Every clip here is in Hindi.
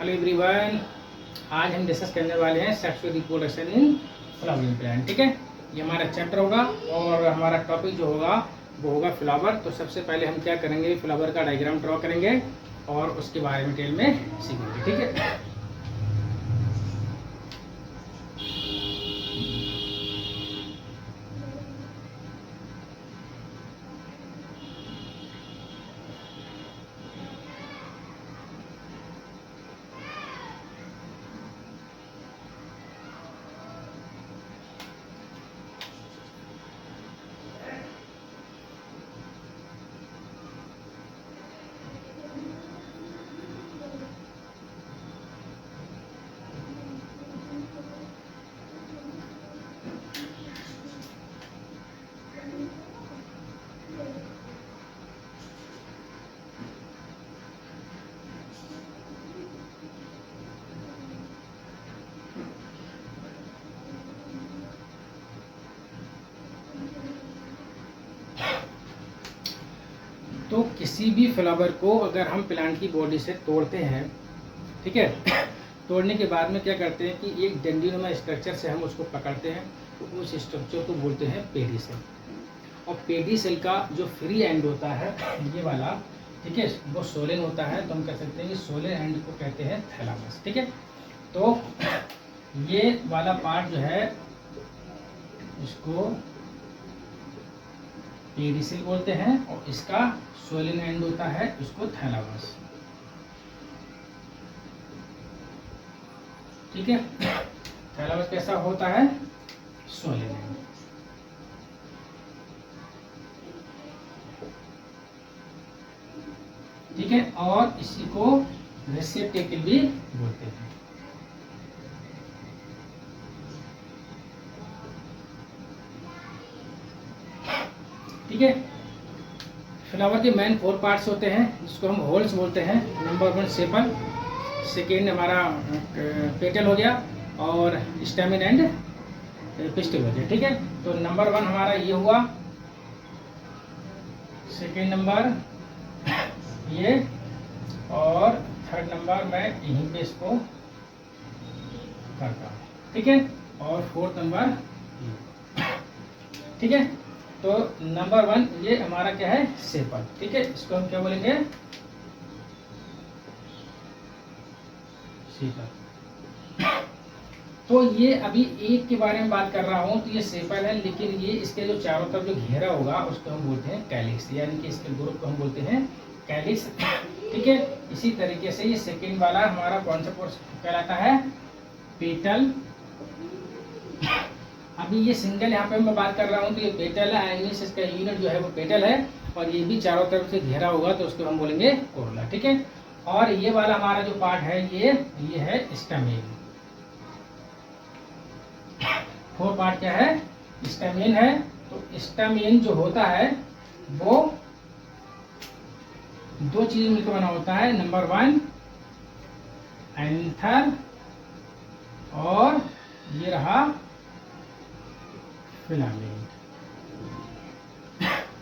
हेलो एवरीवन, आज हम डिस्कस करने वाले हैं sexual reproduction in flowering plant. ठीक है, ये हमारा चैप्टर होगा और हमारा टॉपिक जो होगा वो होगा फ्लावर। तो सबसे पहले हम क्या करेंगे, फ्लावर का डायग्राम ड्रॉ करेंगे और उसके बारे में डिटेल में सीखेंगे। ठीक है, तो किसी भी फ्लावर को अगर हम प्लांट की बॉडी से तोड़ते हैं, ठीक है, तोड़ने के बाद में क्या करते हैं कि एक डंडीनुमा स्ट्रक्चर से हम उसको पकड़ते हैं, तो उस स्ट्रक्चर को बोलते हैं पेडिसेल। और पेडिसेल का जो फ्री एंड होता है ये वाला, ठीक है, वो सोलेन होता है, तो हम कह सकते हैं कि सोलेन एंड को कहते हैं थैलामस। ठीक है, तो ये वाला पार्ट जो है इसको पेडिसेल बोलते हैं और इसका सोलेन एंड होता है, इसको थैलामस। ठीक है, थैलामस कैसा होता है, सोलेन एंड। ठीक है, और इसी को रिसेप्टेकल भी बोलते हैं। ठीक है, फ्लावर के मेन 4 पार्ट्स होते हैं जिसको हम होल्स बोलते हैं। नंबर 1 सेपल, सेकेंड हमारा पेटल हो गया और स्टेमिन एंड पिस्टिल हो गया। ठीक है, तो नंबर 1 हमारा ये हुआ, सेकेंड नंबर ये, और थर्ड नंबर मैं यहीं पे इसको करता हूँ। ठीक है, और फोर्थ नंबर ये। ठीक है, तो नंबर 1 ये हमारा क्या है, सेपल। ठीक है, इसको हम क्या बोलेंगे, सेपल। तो ये अभी एक के बारे में बात कर रहा हूं, तो ये सेपल है, लेकिन ये इसके जो चारों तरफ जो घेरा होगा उसको हम बोलते हैं कैलिक्स, यानी कि इसके ग्रुप को हम बोलते हैं कैलिक्स। ठीक है, इसी तरीके से ये सेकेंड वाला हमारा कौन सा पोर्शन कहलाता है, पेटल। अभी ये सिंगल यहाँ पे मैं बात कर रहा हूँ, तो ये पेटल है, मींस इसका यूनिट जो है वो पेटल है, और ये भी चारों तरफ से घेरा होगा तो उसको हम बोलेंगे कोरोला। ठीक है, और ये वाला हमारा जो पार्ट है ये है स्टेमेन। 4 पार्ट क्या है, स्टेमेन है। तो स्टेमेन जो होता है वो 2 चीजें मिलकर बना होता है। नंबर 1 एंथर, और ये रहा फिलामेंट।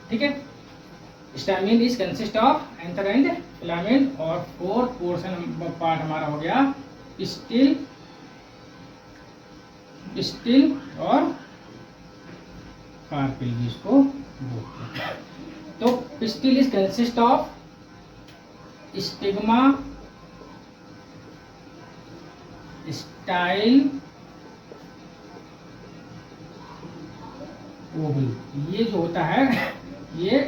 ठीक है, stamen is consist of anther and filament, और 4th पोर्शन पार्ट हमारा हो गया पिस्टिल, पिस्टिल और कार्पेल भी इसको बोलते हैं। तो pistil is consist of stigma, style, Oval. ये जो होता है ये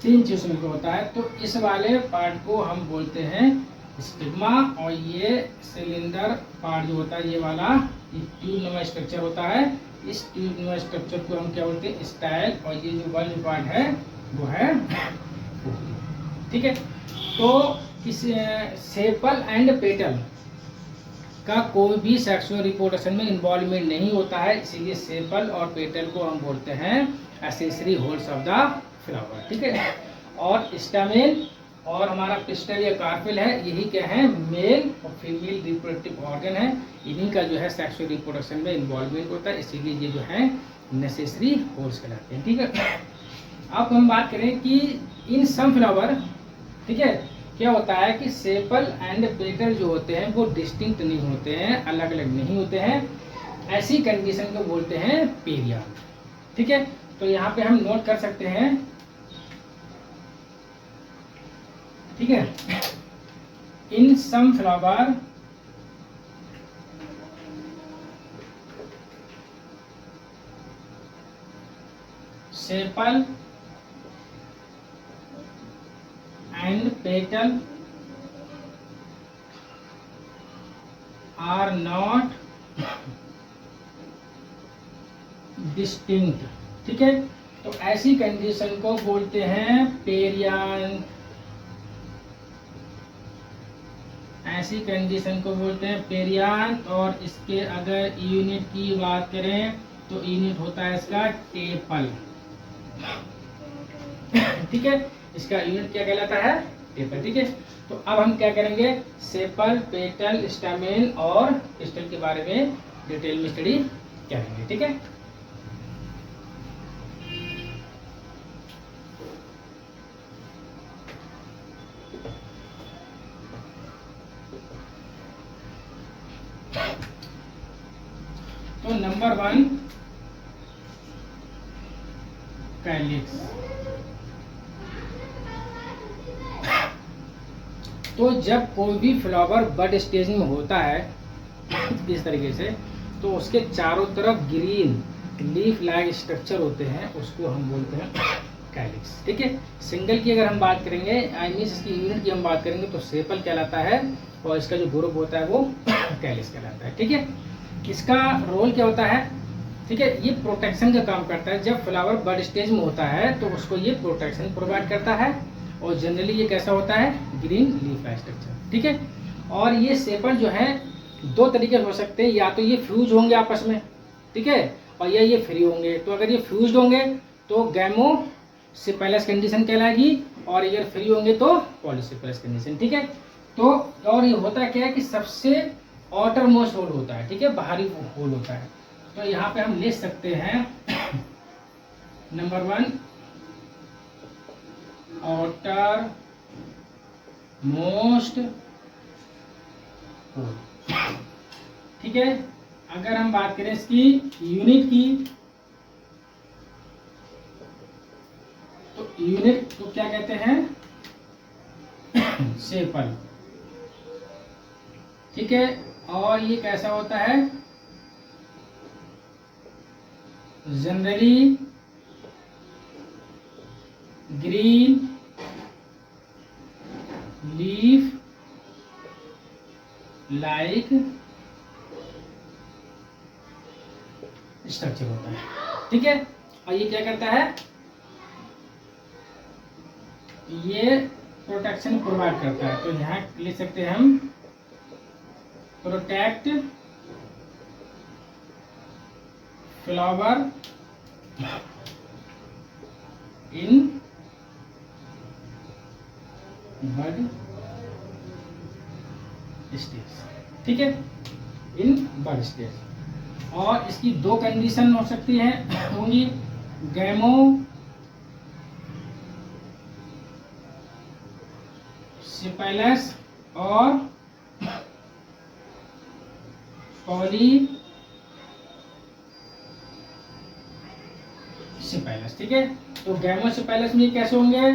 3 चीजों मिलकर होता है। तो इस वाले पार्ट को हम बोलते हैं स्टिग्मा, और ये सिलेंडर पार्ट जो होता है ये वाला, ये ट्यूबनुमा स्ट्रक्चर होता है, इस ट्यूबनुमा स्ट्रक्चर को हम क्या बोलते हैं, स्टाइल, और ये जो बल्ब पार्ट है वो है ओवल। ठीक है, तो इस सेपल एंड पेटल का कोई भी सेक्सुअल रिप्रोडक्शन में इन्वॉल्वमेंट नहीं होता है, इसीलिए सेपल और पेटल को हम बोलते हैं accessory holes of the flower. ठीक है, और स्टेमेन और हमारा पिस्टल या कार्पेल है, यही क्या है, मेल और फीमेल रिप्रोडक्टिव ऑर्गन है, इन्हीं का जो है सेक्सुअल रिप्रोडक्शन में इन्वॉल्वमेंट होता है, इसीलिए ये जो है नेसेसरी होल्स कहलाते हैं। ठीक है, अब हम बात करें कि इन सम फ्लावर, ठीक है, क्या होता है कि सेपल एंड पेटल जो होते हैं वो डिस्टिंक्ट नहीं होते हैं, अलग अलग नहीं होते हैं। ऐसी कंडीशन को बोलते हैं पेरियान। ठीक है, तो यहाँ पे हम नोट कर सकते हैं। ठीक है, in some flower sepal and petal are not distinct. ठीक है, तो ऐसी कंडीशन को बोलते हैं पेरियान। ऐसी कंडीशन को बोलते हैं पेरियान। और इसके अगर यूनिट की बात करें तो यूनिट होता है इसका टेपल। ठीक है, इसका यूनिट क्या कहलाता है? टेपल। ठीक है, तो अब हम क्या करेंगे, सेपल, पेटल, स्टामेन और पिस्टल के बारे में डिटेल में स्टडी करेंगे। ठीक है, तो नंबर 1 कैलिक्स। तो जब कोई भी फ्लावर बड स्टेज में होता है इस तरीके से, तो उसके चारों तरफ ग्रीन लीफ लाइक स्ट्रक्चर होते हैं, उसको हम बोलते हैं कैलिक्स। ठीक है, सिंगल की अगर हम बात करेंगे, आई मीन इसकी यूनिट की हम बात करेंगे, तो सेपल कहलाता है और इसका जो ग्रुप होता है वो कैलिक्स कहलाता है। ठीक है, इसका रोल क्या होता है? ठीक है, ये प्रोटेक्शन का काम करता है। जब फ्लावर बड स्टेज में होता है तो उसको ये प्रोटेक्शन प्रोवाइड करता है, और जनरली ये कैसा होता है? Green leaf like structure. ठीक है, और ये सेपल जो है दो तरीके हो सकते हैं, या तो ये फ्यूज होंगे आपस में, ठीक है, और या ये फ्री होंगे। तो अगर ये फ्यूज होंगे तो गैमो सेपेलस कंडीशन कहलाएगी, और अगर फ्री होंगे तो पॉलीसेपेलस कंडीशन। ठीक है, तो और ये होता क्या है कि सबसे आउटर मोस्ट होल होता है। ठीक है, बाहरी होल होता है। तो यहाँ पे हम लिख सकते हैं नंबर 1 आउटर मोस्ट होल। ठीक है, अगर हम बात करें इसकी यूनिट की, तो यूनिट को क्या कहते हैं? सेपल। ठीक है, और ये कैसा होता है? Generally green leaf like structure होता है। ठीक है, और ये क्या करता है? ये प्रोटेक्शन प्रोवाइड करता है। तो यहाँ लिख सकते हैं हम protect flower in bud stage. ठीक है, इन बड स्टेज। और इसकी दो कंडीशन हो सकती है होंगी, गैमो सेपेलस और पॉली सेपेलस। ठीक है, तो गैमो सेपेलस में कैसे होंगे?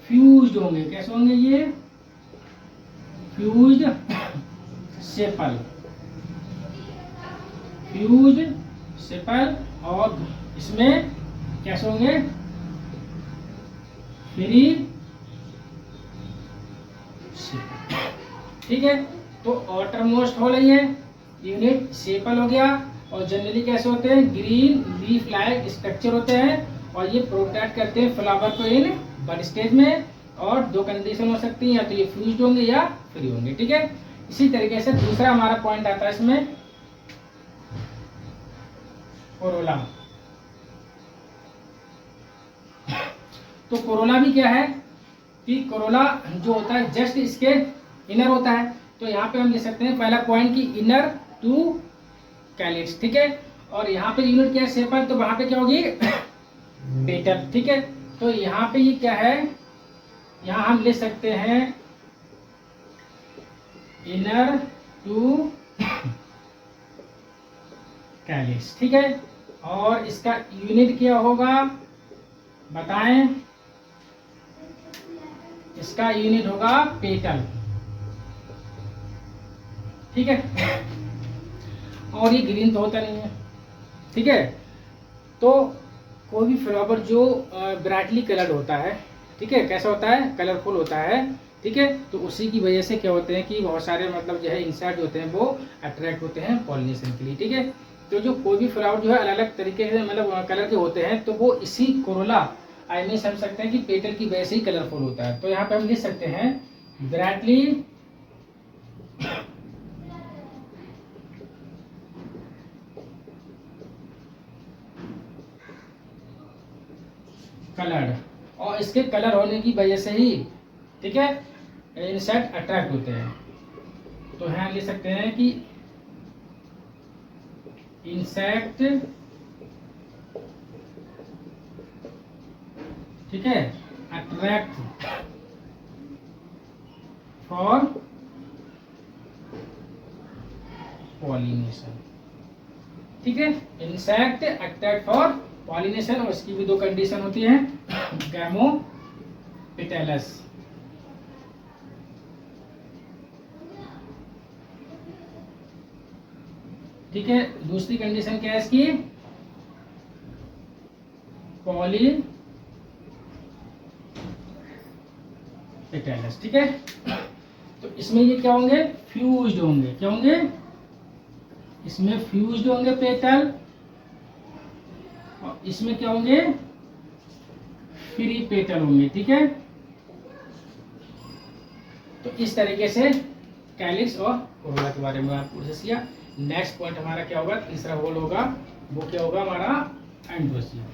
फ्यूज्ड होंगे। कैसे होंगे? ये फ्यूज्ड सेपल, फ्यूज्ड सेपल। और इसमें कैसे होंगे? Free sepal. ठीक है, तो आउटर मोस्ट होल है, यूनिट सेपल हो गया, और जनरली कैसे होते हैं? ग्रीन लीफ लाइक स्ट्रक्चर होते हैं, और ये प्रोटेक्ट करते हैं फ्लावर को इन बड स्टेज में। और दो कंडीशन हो सकती है, या तो ये फ्यूज्ड होंगे या फ्री होंगे। ठीक है, इसी तरीके से दूसरा हमारा पॉइंट आता है इसमें कोरोला। तो कोरोला भी क्या है कि कोरोला जो होता है जस्ट इसके इनर होता है। तो यहाँ पे हम लिख सकते हैं पहला पॉइंट की इनर टू कैलिक्स। ठीक है, और यहाँ पे यूनिट क्या है? सेपल। तो वहां पे क्या होगी? पेटल। ठीक है, तो यहाँ पे ये क्या है? यहाँ हम लिख सकते हैं इनर टू कैलिक्स, ठीक है। और इसका यूनिट क्या होगा बताएं? इसका यूनिट होगा पेटल, ठीक है। और ये ग्रीन तो होता नहीं है, ठीक है। तो कोई भी फ्लावर जो ब्राइटली कलर्ड होता है, ठीक है, कैसा होता है? कलरफुल होता है, ठीक है। तो उसी की वजह से क्या होते हैं कि बहुत सारे मतलब जो है इंसेक्ट होते हैं वो अट्रैक्ट होते हैं पॉलिनेशन के लिए, ठीक है। तो जो कोई भी फ्लावर जो है अलग अलग तरीके से मतलब कलर के होते हैं, तो वो इसी कोरोला आई में समझ सकते हैं कि पेटल की वजह से ही कलरफुल होता है। तो यहाँ पे हम लिख सकते हैं ब्राइटली कलर्ड, और इसके कलर होने की वजह से ही, ठीक है, इंसेक्ट अट्रैक्ट होते हैं। तो यहाँ लिख सकते हैं कि इंसेक्ट, ठीक है, अट्रैक्ट फॉर पॉलिनेशन, ठीक है। इंसेक्ट अट्रैक्ट फॉर पॉलिनेशन, और इसकी भी दो कंडीशन होती है, गैमोपेटैलस, ठीक है। दूसरी कंडीशन क्या है इसकी? पॉलीपेटैलस, ठीक है। तो इसमें ये क्या होंगे? फ्यूज्ड होंगे। क्या होंगे? इसमें फ्यूज्ड होंगे पेटल, और इसमें क्या होंगे? फ्री पेटल होंगे, ठीक है। तो इस तरीके से कैलिक्स और कोरोला के बारे में आपको डिस्कस किया। नेक्स्ट पॉइंट हमारा क्या होगा? तीसरा होल होगा, वो क्या होगा हमारा? एंड्रोसियम।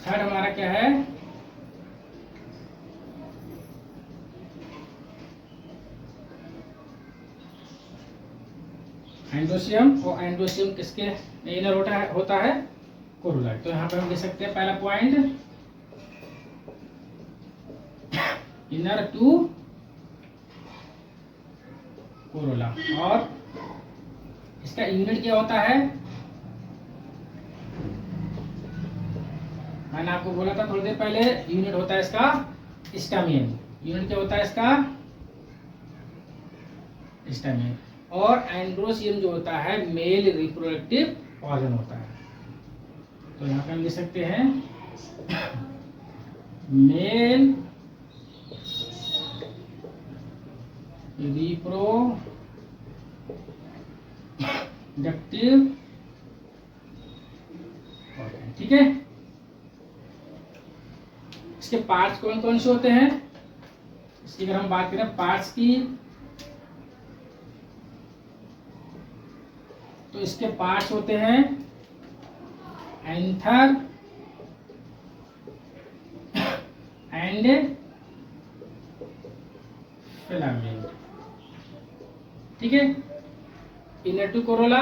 थर्ड हमारा क्या है? एंड्रोसियम, और एंड्रोसियम किसके इनर होता है? कोरोला। तो यहाँ पे हम लिख सकते हैं पहला पॉइंट, इनर टू कोरोला। और इसका यूनिट क्या होता है? मैंने आपको बोला था थोड़ी देर पहले, यूनिट होता है इसका स्टैमेन। यूनिट क्या होता है इसका? स्टैमेन। और एंड्रोसियम जो होता है मेल रिप्रोडक्टिव ऑर्गन होता है। तो यहाँ पे हम लिख सकते हैं मेल रिप्रोडक्टिव ऑर्गन, ठीक है। इसके पार्ट्स कौन कौन से होते हैं? इसकी अगर हम बात करें पार्ट्स की, तो इसके पार्ट्स होते हैं एंथर एंड फिलामेंट, ठीक है। इनर टू कोरोला,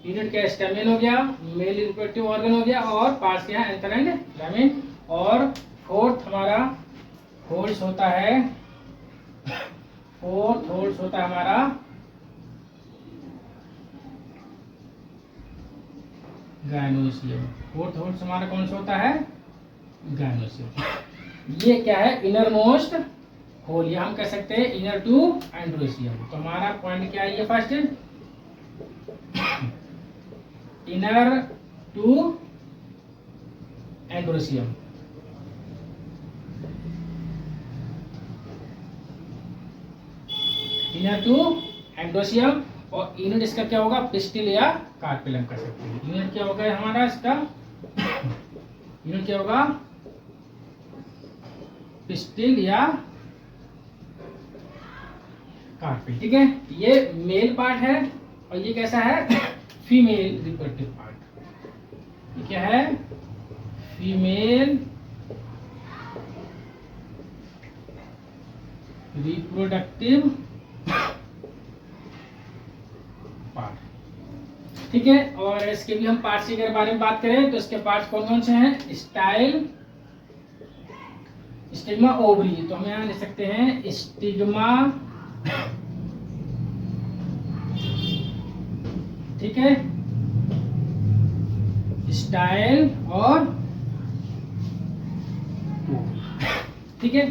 यूनिट क्या? स्टेमेन हो गया, मेल रिप्रोडक्टिव ऑर्गन हो गया, और पार्ट्स क्या है? Anther and filament. और फोर्थ हमारा होल्स होता है, फोर्थ होल्स होता है हमारा गायनोसियम। फोर्थ होल्स हमारा कौन सा होता है? गायनोसियम। ये क्या है? इनर मोस्ट होल, ये हम कह सकते हैं इनर टू एंड्रोसियम। तो हमारा पॉइंट क्या है? ये first inner to androecium, inner to androecium. और यूनिट इसका क्या होगा? पिस्टिल या कार्पेलम कर सकते हैं। यूनिट क्या होगा हमारा इसका? यूनिट क्या होगा? पिस्टिल या कार्पेल, ठीक है। ये मेल पार्ट है, और ये कैसा है? Female reproductive part. ये क्या है? फीमेल रिप्रोडक्टिव पार्ट, ठीक है। और इसके भी हम पार्ट्स के बारे में बात करें तो इसके पार्ट्स कौन कौन से हैं? Style, stigma, ovary. तो हम यहाँ लिख सकते हैं स्टिग्मा, ठीक है, स्टाइल और ठीक है।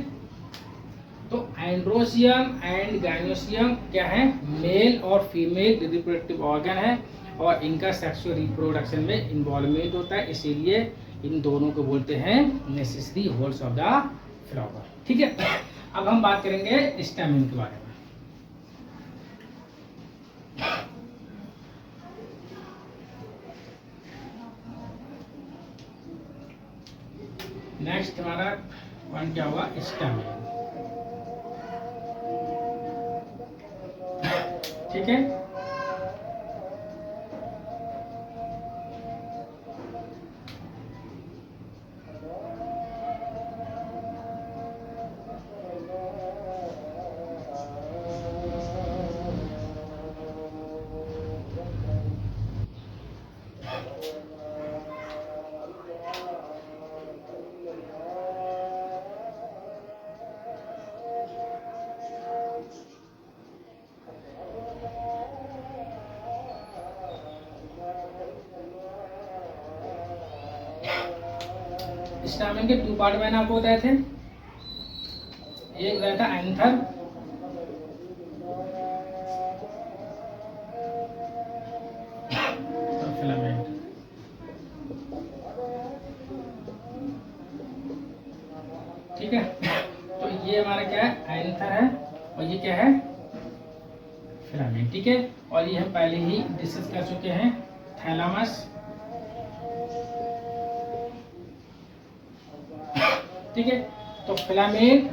तो एंड्रोसियम एंड गाइनोसियम क्या है? मेल और फीमेल रिप्रोडक्टिव ऑर्गन है और इनका सेक्सुअल रिप्रोडक्शन में इन्वॉल्वमेंट होता है, इसीलिए इन दोनों को बोलते हैं necessary holes of the flower. ठीक है। अब हम बात करेंगे स्टेमेन के बारे में। नेक्स्ट हमारा पॉइंट क्या हुआ? स्टेमेन। ठीक है। स्टामेन के 2 पार्ट मैंने आपको बताए थे। एक रहता एंथर और फिलामेंट। ठीक है। तो ये हमारा क्या है? एंथर है और ये क्या है? फिलामेंट। ठीक है। और ये हम पहले ही डिस्कस कर चुके हैं, थैलामस। ठीक है। तो फिलामेंट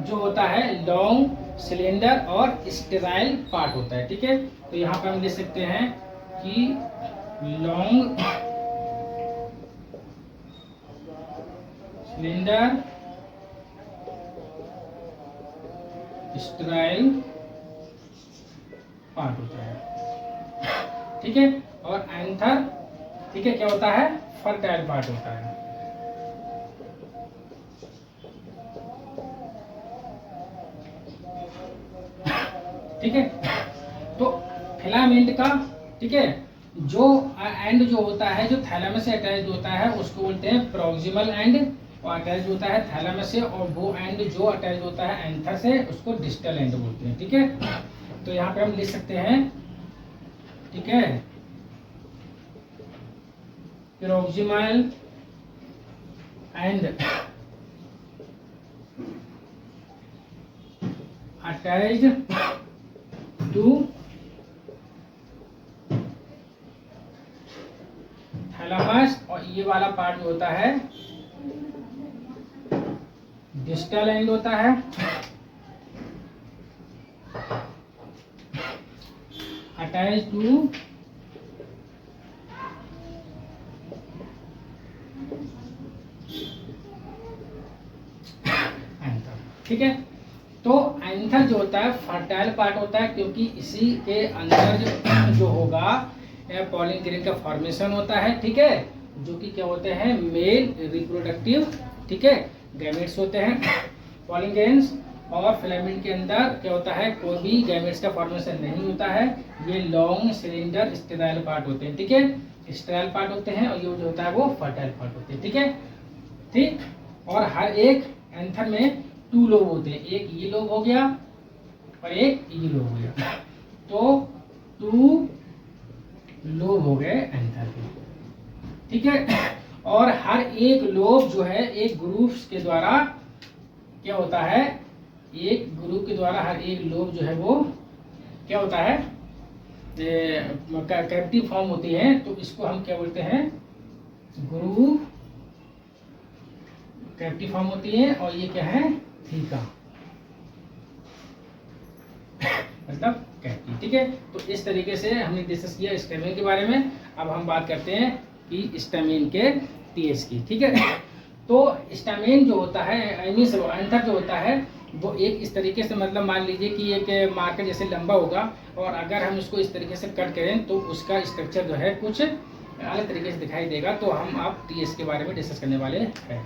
जो होता है लॉन्ग, सिलेंडर और स्टेराइल पार्ट होता है। ठीक है। तो यहाँ पर हम लिख सकते हैं कि लॉन्ग, सिलेंडर, स्टेराइल पार्ट होता है। ठीक है। और एंथर, ठीक है, क्या होता है? फर्टाइल पार्ट होता है। ठीक है। तो फिलामेंट का, ठीक है, जो एंड जो होता है, जो थैलेमस से अटैच होता है उसको बोलते हैं प्रॉक्सिमल एंड, और अटैच होता है थैलेमस से, और वो एंड जो अटैच होता है एंथर से उसको डिस्टल एंड बोलते हैं। ठीक है। तो यहाँ पे हम लिख सकते हैं, ठीक है, proximal end attached to thalamus, और ये वाला पार्ट जो होता है डिस्टल एंड होता है, अटैच टू एंथर। ठीक है। तो एंथर जो होता है फर्टाइल पार्ट होता है, क्योंकि इसी के अंदर जो होगा पॉलिन ग्रेन का फॉर्मेशन होता है। ठीक है। जो कि क्या होते हैं? मेल रिप्रोडक्टिव, ठीक है, गैमेट्स होते हैं पॉलिन ग्रेन्स। और फिलामेंट के अंदर क्या होता है? कोई भी गैमेट्स का फॉर्मेशन नहीं होता है। ये लॉन्ग, सिलेंडर, स्टेराइल पार्ट होते हैं। ठीक है। स्टेराइल पार्ट होते हैं और ये जो होता है वो फर्टाइल पार्ट होते हैं। ठीक है। ठीक। और हर एक एंथर में 2 लोब होते हैं, एक ये लोब हो गया और एक ये लोब हो गया। तो 2 लोब हो गए एंथर के। ठीक है। और हर एक लोब जो है एक ग्रुप्स के द्वारा क्या होता है? एक ग्रुप के द्वारा हर एक लोब जो है वो क्या होता है? कैविटी फॉर्म होती है। तो इसको हम क्या बोलते हैं? ग्रुप कैविटी फॉर्म होती है। और ये क्या है? थीका, मतलब कैविटी। ठीक है। तो इस तरीके से हमने डिस्कस किया स्टेमेन के बारे में। अब हम बात करते हैं कि स्टेमेन के टीएस की। ठीक है। तो स्टेमेन जो होता है, एंथर जो होता है वो एक इस तरीके से, मतलब मान लीजिए कि एक मार्कर जैसे लंबा होगा, और अगर हम इसको इस तरीके से कट करें तो उसका स्ट्रक्चर जो है कुछ अलग तरीके से दिखाई देगा। तो हम आप टीएस के बारे में डिस्कस करने वाले हैं।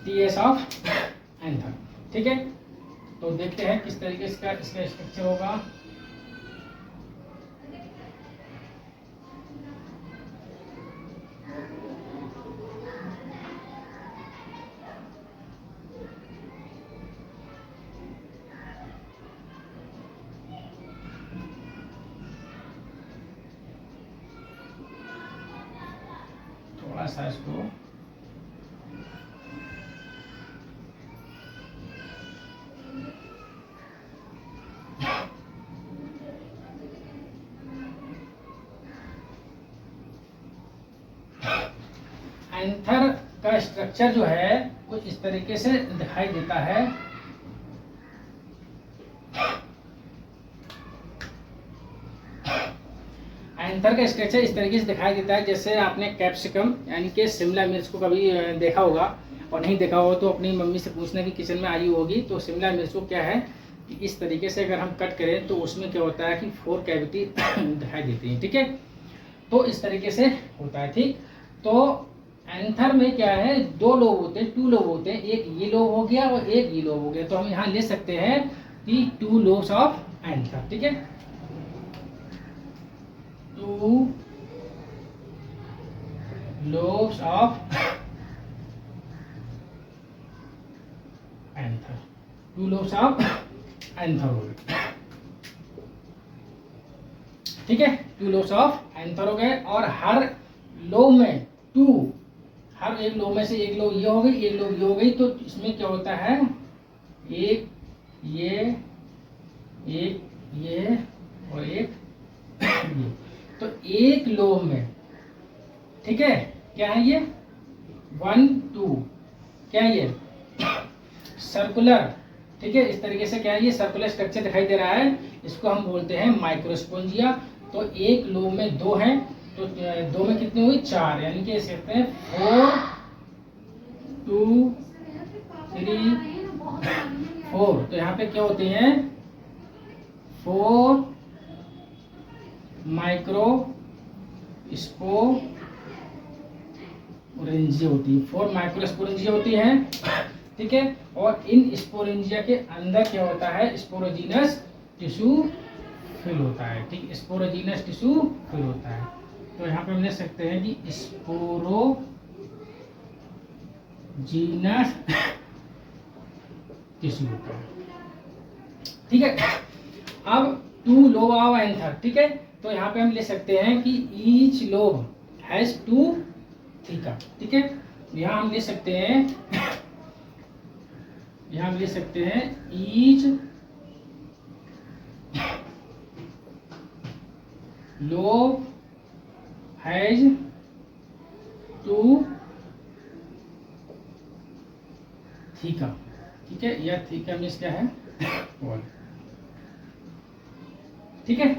टीएस ऑफ एंथर, ठीक है। तो देखते हैं किस तरीके से इसका स्ट्रक्चर होगा। थोड़ा सा इसको एंथर का स्ट्रक्चर जो है कुछ इस तरीके से दिखाई देता है। एंथर का स्ट्रक्चर इस तरीके से दिखाई देता है, जैसे आपने कैप्सिकम यानी कि शिमला मिर्च को कभी देखा होगा, और नहीं देखा हो तो अपनी मम्मी से पूछना कि किचन में आई होगी। तो शिमला मिर्च को क्या है कि इस तरीके से अगर हम कट करें तो उसमें क्या होता है कि 4 कैविटी दिखाई देती है, ठीक है। तो इस तरीके से होता है, ठीक। तो एंथर में क्या है, 2 लोब होते हैं, 2 लोब होते हैं, एक ये लोब हो गया और एक ये लोब हो गया। तो हम यहाँ ले सकते हैं कि 2 लोब्स ऑफ एंथर, ठीक है। 2 lobes of anther, 2 lobes of anther हो गए, ठीक है। 2 लोब्स ऑफ एंथर हो गए, और हर लोब में 2, हर एक लोब में से एक लोब ये हो गई, एक लोब ये हो गई। तो इसमें क्या होता है, एक ये और एक ये। तो एक लोब में, ठीक है, क्या है ये 1 2, क्या है ये सर्कुलर, ठीक है। इस तरीके से क्या है ये सर्कुलर स्ट्रक्चर दिखाई दे रहा है, इसको हम बोलते हैं माइक्रोस्पोंजिया। तो एक लोब में 2 हैं, तो 2 में कितनी हुई 4, यानी कि इसे कहते हैं 4 2 3 4। तो यहाँ पे क्या होते हैं 4 माइक्रो स्पोरेंजिया होती है, 4 माइक्रो स्पोरेंजिया होती है, ठीक है। और इन स्पोरेंजिया के अंदर क्या होता है, स्पोरोजीनस टिश्यू फिल होता है, ठीक। स्पोरोजीनस टिश्यू फिल होता है। तो यहाँ पे हम लिख सकते हैं कि स्पोरोजीनस टिश्यू होता है, ठीक है। अब 2 लोब ऑफ एंथर, ठीक है। तो यहाँ पे हम लिख सकते हैं कि ईच लोब हैज 2 थीका, ठीक है। यहाँ हम लिख सकते हैं ईच लोब हैज 2 थीका, ठीक है। यह थीका मीन्स क्या है 1, ठीक है।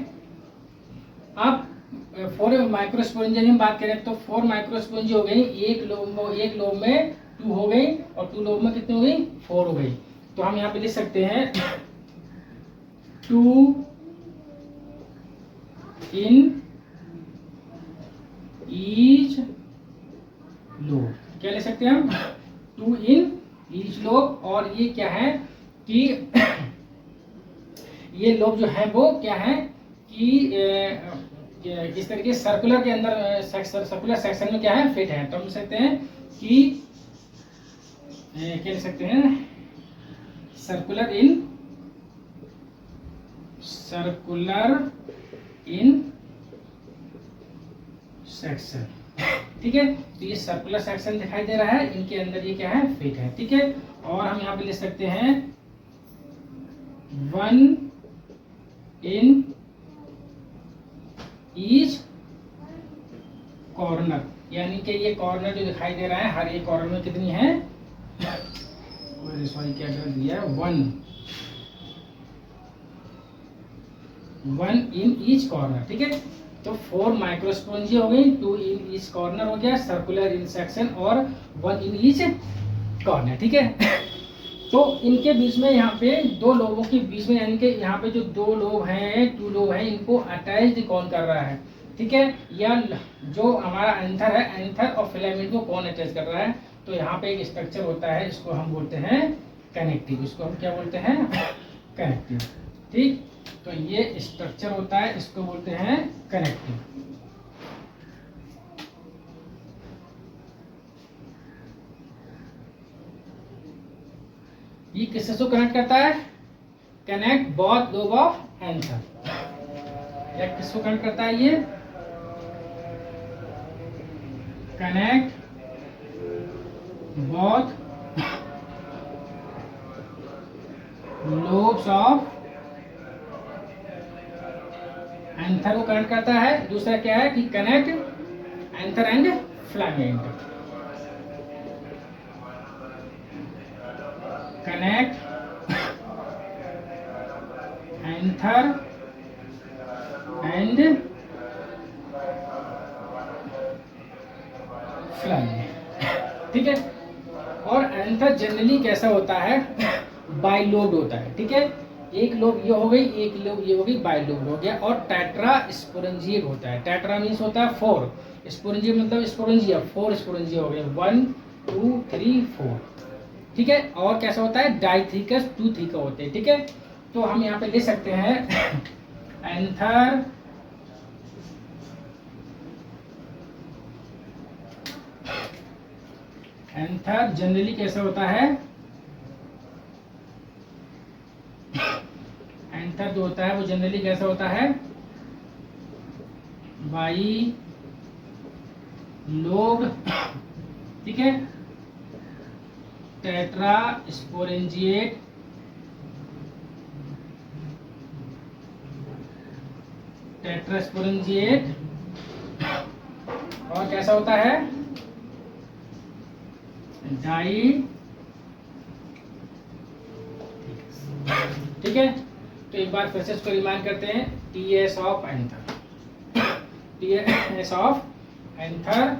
अब 4 माइक्रोस्पोरेंजिया की हम बात करें तो 4 माइक्रोस्पोरेंजिया हो गई, एक लोब में 2 हो गई, और 2 लोब में कितनी हो गई 4 हो गई। तो हम यहाँ पे लिख सकते हैं 2 इन ईच लोब, क्या ले सकते हैं हम 2 इन ईच लोब। और ये क्या है कि ये लोब जो है वो क्या है कि इस तरीके सर्कुलर के अंदर सर्कुलर सेक्शन में क्या है फिट है। तो हम सकते हैं कि क्या लिख सकते हैं सर्कुलर इन सेक्शन, ठीक है। तो ये सर्कुलर सेक्शन दिखाई दे रहा है, इनके अंदर ये क्या है फिट है, ठीक है। और हम यहाँ पे लिख सकते हैं 1 इन ईच कॉर्नर, यानी कि ये कॉर्नर जो दिखाई दे रहा है हर एक कॉर्नर में कितनी है, सॉरी क्या कर दिया है, 1 इन ईच कॉर्नर। ठीक है, तो 4 माइक्रोस्पोरेंजिया हो गई, 2 इन ईच कॉर्नर हो गया, सर्कुलर इन सेक्शन, और 1 इन ईच कॉर्नर। ठीक है, तो इनके बीच में यहाँ पे दो लोगों के बीच में, यानी कि यहाँ पे जो 2 लोग हैं, 2 लोग हैं, इनको अटैच्ड कौन कर रहा है, ठीक है, या जो हमारा एंथर है, एंथर और फिलामेंट को कौन अटैच कर रहा है, तो यहाँ पे एक स्ट्रक्चर होता है, इसको हम बोलते हैं कनेक्टिव। इसको हम क्या बोलते हैं, कनेक्टिव। ठीक, तो ये स्ट्रक्चर होता है, इसको बोलते हैं कनेक्टिव। ये किससे से कनेक्ट करता है, connect both lobe of anther. या किसको कनेक्ट करता है, ये connect both lobes of anther को कनेक्ट करता है। दूसरा क्या है कि connect anther and filament, connect anther and filament. ठीक है, और एंथर जनरली कैसा होता है, बाइलोब्ड होता है। ठीक है, एक लोब ये हो गई, एक लोब ये हो गई, बाइलोब्ड हो गया। और टेट्रा स्पोरेंजिएट होता है। टेट्रा मीन्स होता है 4, स्पोरेंजिएट मतलब स्पोरेंजिया, 4 स्पोरेंजिया हो गए, 1 2 3 4। ठीक है, और कैसा होता है, डाइथिकस 2 थीका होते हैं। ठीक है, तो हम यहाँ पे ले सकते हैं एंथर एंथर जनरली कैसा होता है, एंथर जो होता है वो जनरली कैसा होता है, बाई लोब। ठीक है, टेट्रा स्पोरेंजिएट, टेट्रा स्पोरेंजिएट, और कैसा होता है, डाई। ठीक है, तो एक बार फिर से इसको रिमाइंड करते हैं, TS of anther, TS of anther.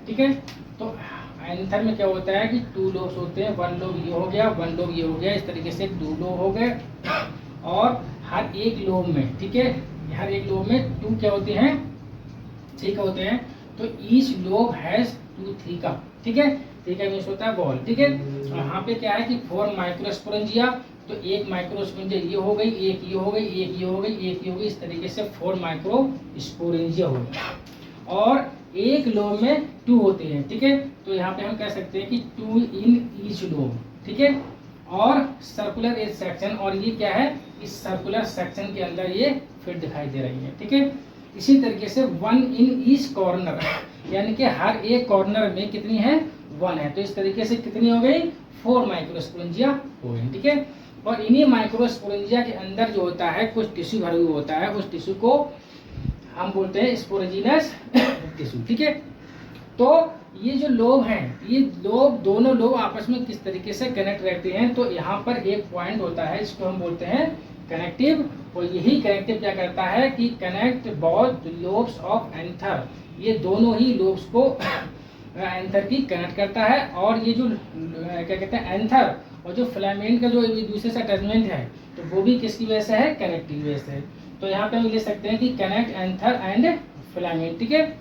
ठीक है, तो एंथर में क्या होता है कि 2 लोब्स होते हैं, 1 लोब ये हो गया, 1 लोब ये हो गया, इस तरीके से 2 लोब हो गए। और हर एक लोब में, ठीक है, हर एक लोब में 2 क्या होते हैं, थीका होते हैं। तो ईच लोब हैज 2 थीका। ठीक है, थीका मीन्स होता है बॉल। ठीक है, यहाँ पे क्या है कि 4 माइक्रोस्पोरेंजिया, तो एक माइक्रोस्पोरेंजिया ये हो गई, एक ये हो गई, एक ये हो गई, एक ये हो गई, इस तरीके से 4 माइक्रोस्पोरेंजिया हो गई। और एक लोब में 2 होते हैं। ठीक है, तो यहाँ पे हम कह सकते हैं कि 2 इन ईच लोब। ठीक है, और सर्कुलर एज सेक्शन, और ये क्या है, इस सर्कुलर सेक्शन के अंदर ये फिट दिखाई दे रही है। ठीक है, इसी तरीके से 1 इन ईच कॉर्नर, यानी कि हर एक कॉर्नर में कितनी है, 1 है। तो इस तरीके से कितनी हो गई, 4 माइक्रोस्पोरेंजिया हो गई। ठीक है, और इन्हीं माइक्रोस्पोरेंजिया के अंदर जो होता है कुछ टिश्यू भरा हुआ होता है, उस टिश्यू को हम बोलते हैं स्पोरेंजिनस टिश्यू। ठीक है, तो ये जो लोब हैं, ये लोब, दोनों लोब आपस में किस तरीके से कनेक्ट रहते हैं, तो यहाँ पर एक पॉइंट होता है, इसको हम बोलते हैं कनेक्टिव। और यही कनेक्टिव क्या करता है कि connect both lobes of anther, ये दोनों ही लोब्स को एंथर की कनेक्ट करता है। और ये जो क्या कहते हैं, एंथर और जो फिलामेंट का जो दूसरे से अटैचमेंट है, तो वो भी किसकी वजह से है, कनेक्टिव वजह से। तो यहाँ पे हम ले सकते हैं कि कनेक्ट एंथर एंड फिलामेंट। ठीक है,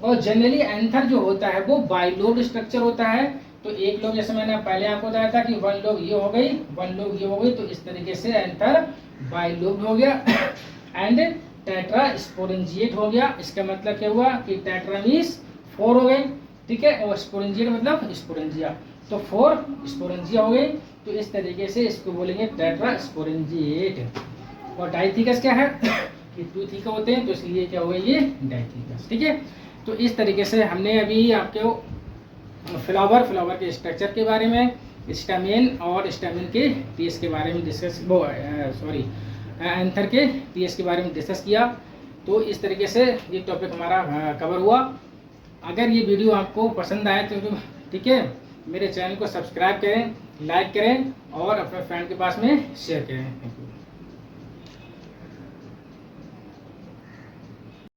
और जनरली एंथर जो होता है वो बाइलोब स्ट्रक्चर होता है। तो एक लोब, जैसे मैंने पहले आपको बताया था कि 1 लोब ये हो गई, 1 लोब ये हो गई, तो इस तरीके से एंथर बाइलोब हो गया। एंड टेट्रा स्पोरेंजिएट हो गया। इसका मतलब क्या हुआ कि टेट्रा मीन्स 4 हो गई। ठीक है, और स्पोरेंजिएट मतलब स्पोरेंजिया, तो 4 स्पोरेंजिया हो गई। तो इस तरीके से इसको बोलेंगे टेट्रा स्पोरेंजिएट। और डाइथिकस क्या है कि 2 थीका होते हैं, तो इसलिए क्या हुआ, ये डाइथिकस। ठीक है, तो इस तरीके से हमने अभी आपको फ्लावर के स्ट्रक्चर के बारे में, स्टैमेन और स्टैमेन के टीएस के बारे में डिस्कस, एंथर के टीएस के बारे में डिस्कस किया। तो इस तरीके से ये टॉपिक हमारा कवर हुआ। अगर ये वीडियो आपको पसंद आए तो ठीक है, मेरे चैनल को सब्सक्राइब करें, लाइक करें और अपने फ्रेंड के पास में शेयर करें।